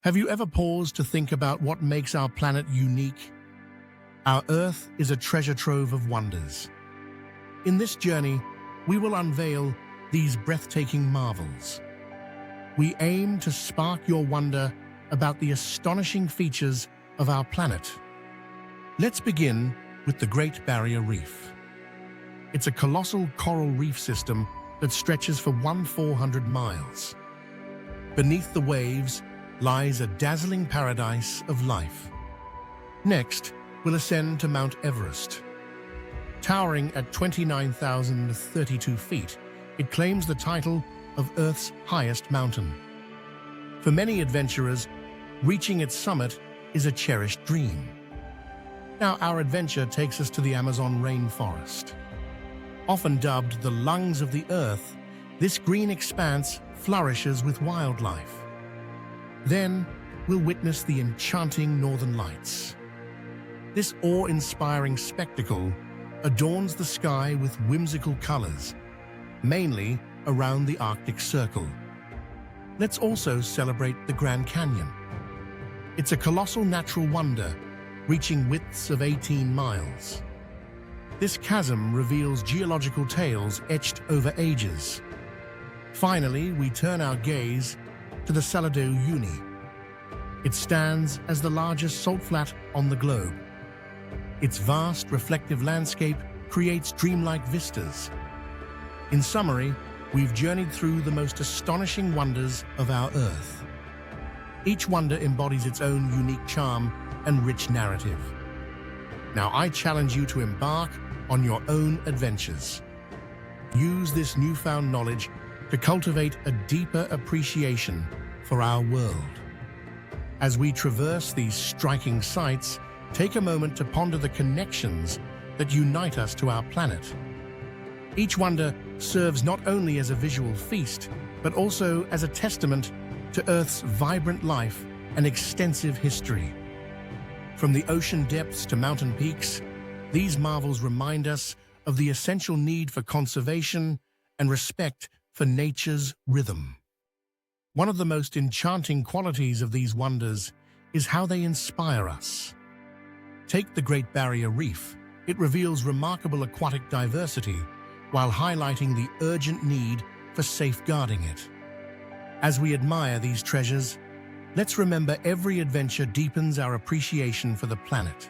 Have you ever paused to think about what makes our planet unique? Our Earth is a treasure trove of wonders. In this journey, we will unveil these breathtaking marvels. We aim to spark your wonder about the astonishing features of our planet. Let's begin with the Great Barrier Reef. It's a colossal coral reef system that stretches for 400 miles. Beneath the waves lies a dazzling paradise of life. Next, we'll ascend to Mount Everest. Towering at 29,032 feet, it claims the title of Earth's highest mountain. For many adventurers, reaching its summit is a cherished dream. Now, our adventure takes us to the Amazon rainforest. Often dubbed the lungs of the Earth, this green expanse flourishes with wildlife. Then, we'll witness the enchanting Northern Lights. This awe-inspiring spectacle adorns the sky with whimsical colors, mainly around the Arctic Circle. Let's also celebrate the Grand Canyon. It's a colossal natural wonder, reaching widths of 18 miles. This chasm reveals geological tales etched over ages. Finally, we turn our gaze to the Salar de Uyuni. It stands as the largest salt flat on the globe. Its vast, reflective landscape creates dreamlike vistas. In summary, we've journeyed through the most astonishing wonders of our Earth. Each wonder embodies its own unique charm and rich narrative. Now, I challenge you to embark on your own adventures. Use this newfound knowledge to cultivate a deeper appreciation for our world. As we traverse these striking sights, take a moment to ponder the connections that unite us to our planet. Each wonder serves not only as a visual feast, but also as a testament to Earth's vibrant life and extensive history. From the ocean depths to mountain peaks, these marvels remind us of the essential need for conservation and respect for nature's rhythm. One of the most enchanting qualities of these wonders is how they inspire us. Take the Great Barrier Reef. It reveals remarkable aquatic diversity while highlighting the urgent need for safeguarding it. As we admire these treasures, let's remember every adventure deepens our appreciation for the planet.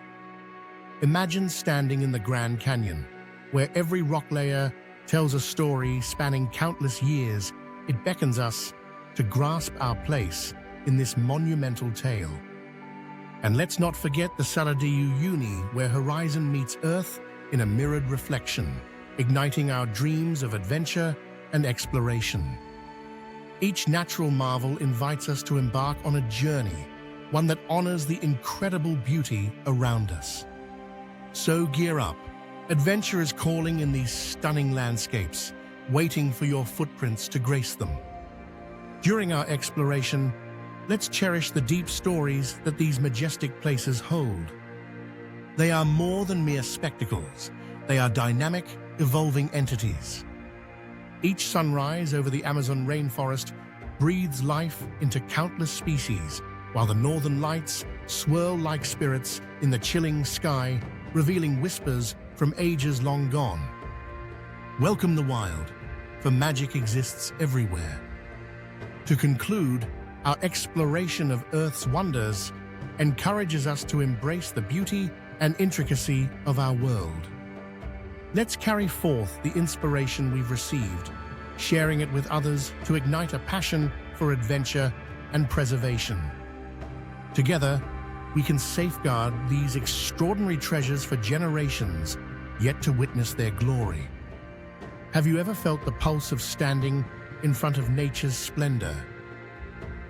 Imagine standing in the Grand Canyon, where every rock layer tells a story spanning countless years. It beckons us to grasp our place in this monumental tale. And let's not forget the Salar de Uyuni, where horizon meets Earth in a mirrored reflection, igniting our dreams of adventure and exploration. Each natural marvel invites us to embark on a journey, one that honors the incredible beauty around us. So gear up. Adventure is calling in these stunning landscapes, waiting for your footprints to grace them. During our exploration, let's cherish the deep stories that these majestic places hold. They are more than mere spectacles. They are dynamic, evolving entities. Each sunrise over the Amazon rainforest breathes life into countless species, while the Northern Lights swirl like spirits in the chilling sky, revealing whispers from ages long gone. Welcome the wild, for magic exists everywhere. To conclude, our exploration of Earth's wonders encourages us to embrace the beauty and intricacy of our world. Let's carry forth the inspiration we've received, sharing it with others to ignite a passion for adventure and preservation. Together, we can safeguard these extraordinary treasures for generations yet to witness their glory. Have you ever felt the pulse of standing in front of nature's splendor?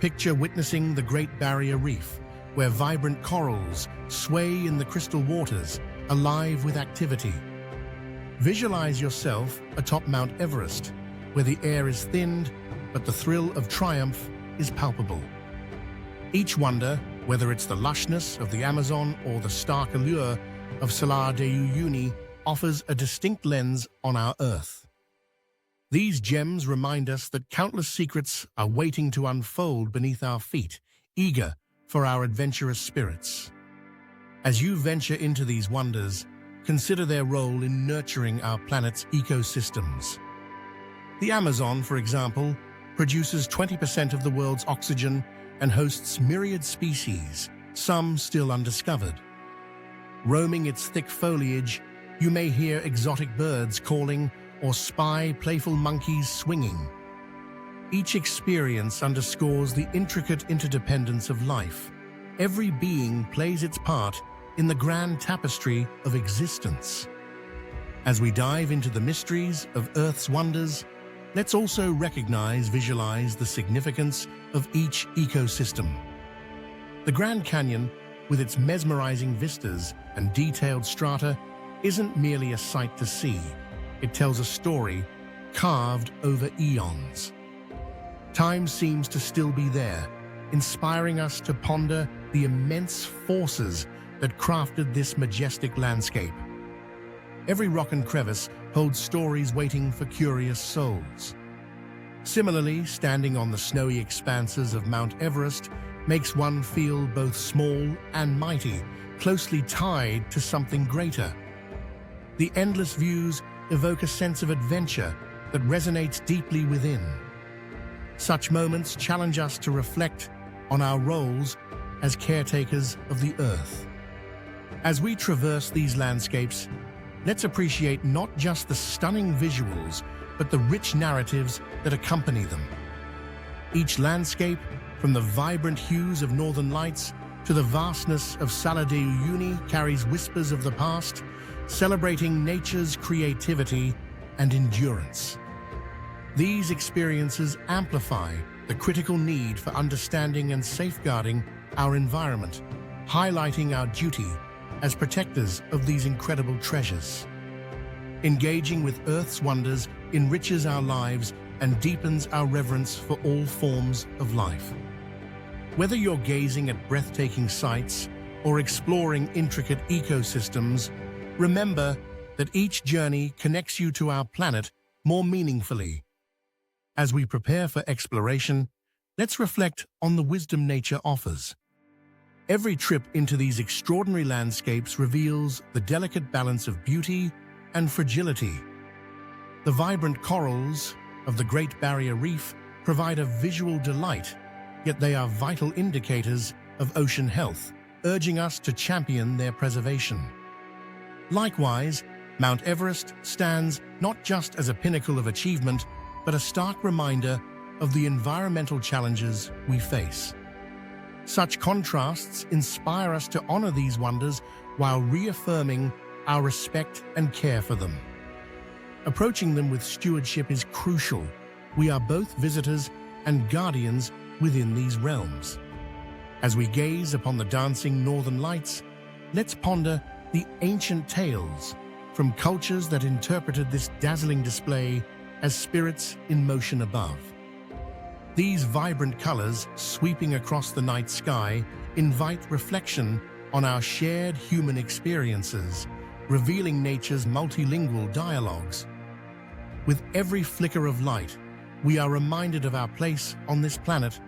Picture witnessing the Great Barrier Reef, where vibrant corals sway in the crystal waters, alive with activity. Visualize yourself atop Mount Everest, where the air is thinned, but the thrill of triumph is palpable. Each wonder, whether it's the lushness of the Amazon or the stark allure of Salar de Uyuni, offers a distinct lens on our Earth. These gems remind us that countless secrets are waiting to unfold beneath our feet, eager for our adventurous spirits. As you venture into these wonders, consider their role in nurturing our planet's ecosystems. The Amazon, for example, produces 20% of the world's oxygen and hosts myriad species, some still undiscovered. Roaming its thick foliage, you may hear exotic birds calling or spy playful monkeys swinging. Each experience underscores the intricate interdependence of life. Every being plays its part in the grand tapestry of existence. As we dive into the mysteries of Earth's wonders, let's also visualize the significance of each ecosystem. The Grand Canyon, with its mesmerizing vistas and detailed strata, isn't merely a sight to see. It tells a story carved over eons. Time seems to still be there, inspiring us to ponder the immense forces that crafted this majestic landscape. Every rock and crevice holds stories waiting for curious souls. Similarly, standing on the snowy expanses of Mount Everest makes one feel both small and mighty, closely tied to something greater. The endless views evoke a sense of adventure that resonates deeply within. Such moments challenge us to reflect on our roles as caretakers of the Earth. As we traverse these landscapes, let's appreciate not just the stunning visuals, but the rich narratives that accompany them. Each landscape, from the vibrant hues of northern lights to the vastness of Sala de Uyuni, carries whispers of the past, celebrating nature's creativity and endurance. These experiences amplify the critical need for understanding and safeguarding our environment, highlighting our duty as protectors of these incredible treasures. Engaging with Earth's wonders enriches our lives and deepens our reverence for all forms of life. Whether you're gazing at breathtaking sights or exploring intricate ecosystems, remember that each journey connects you to our planet more meaningfully. As we prepare for exploration, let's reflect on the wisdom nature offers. Every trip into these extraordinary landscapes reveals the delicate balance of beauty and fragility. The vibrant corals of the Great Barrier Reef provide a visual delight, yet they are vital indicators of ocean health, urging us to champion their preservation. Likewise, Mount Everest stands not just as a pinnacle of achievement, but a stark reminder of the environmental challenges we face. Such contrasts inspire us to honor these wonders while reaffirming our respect and care for them. Approaching them with stewardship is crucial. We are both visitors and guardians within these realms. As we gaze upon the dancing northern lights, let's ponder the ancient tales from cultures that interpreted this dazzling display as spirits in motion above. These vibrant colors sweeping across the night sky invite reflection on our shared human experiences, revealing nature's multilingual dialogues. With every flicker of light, we are reminded of our place on this planet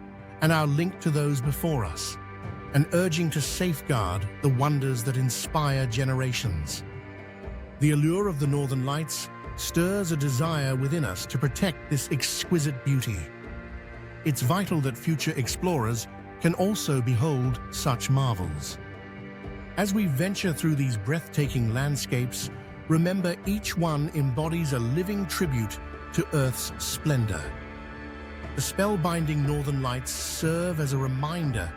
and our link to those before us, an urging to safeguard the wonders that inspire generations. The allure of the Northern Lights stirs a desire within us to protect this exquisite beauty. It's vital that future explorers can also behold such marvels. As we venture through these breathtaking landscapes, remember each one embodies a living tribute to Earth's splendor. The spellbinding Northern Lights serve as a reminder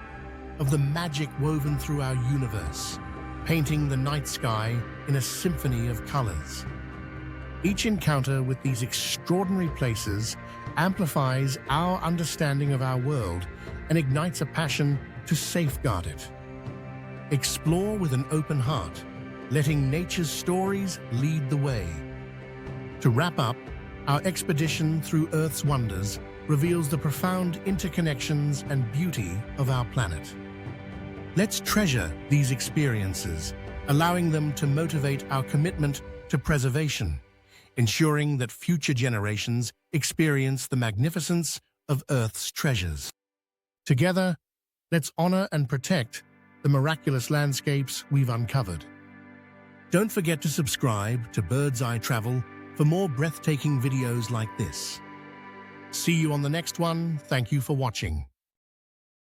of the magic woven through our universe, painting the night sky in a symphony of colors. Each encounter with these extraordinary places amplifies our understanding of our world and ignites a passion to safeguard it. Explore with an open heart, letting nature's stories lead the way. To wrap up, our expedition through Earth's wonders reveals the profound interconnections and beauty of our planet. Let's treasure these experiences, allowing them to motivate our commitment to preservation, ensuring that future generations experience the magnificence of Earth's treasures. Together, Let's honor and protect the miraculous landscapes we've uncovered. Don't forget to subscribe to Birdseye Travel for more breathtaking videos like this. See you on the next one. Thank you for watching.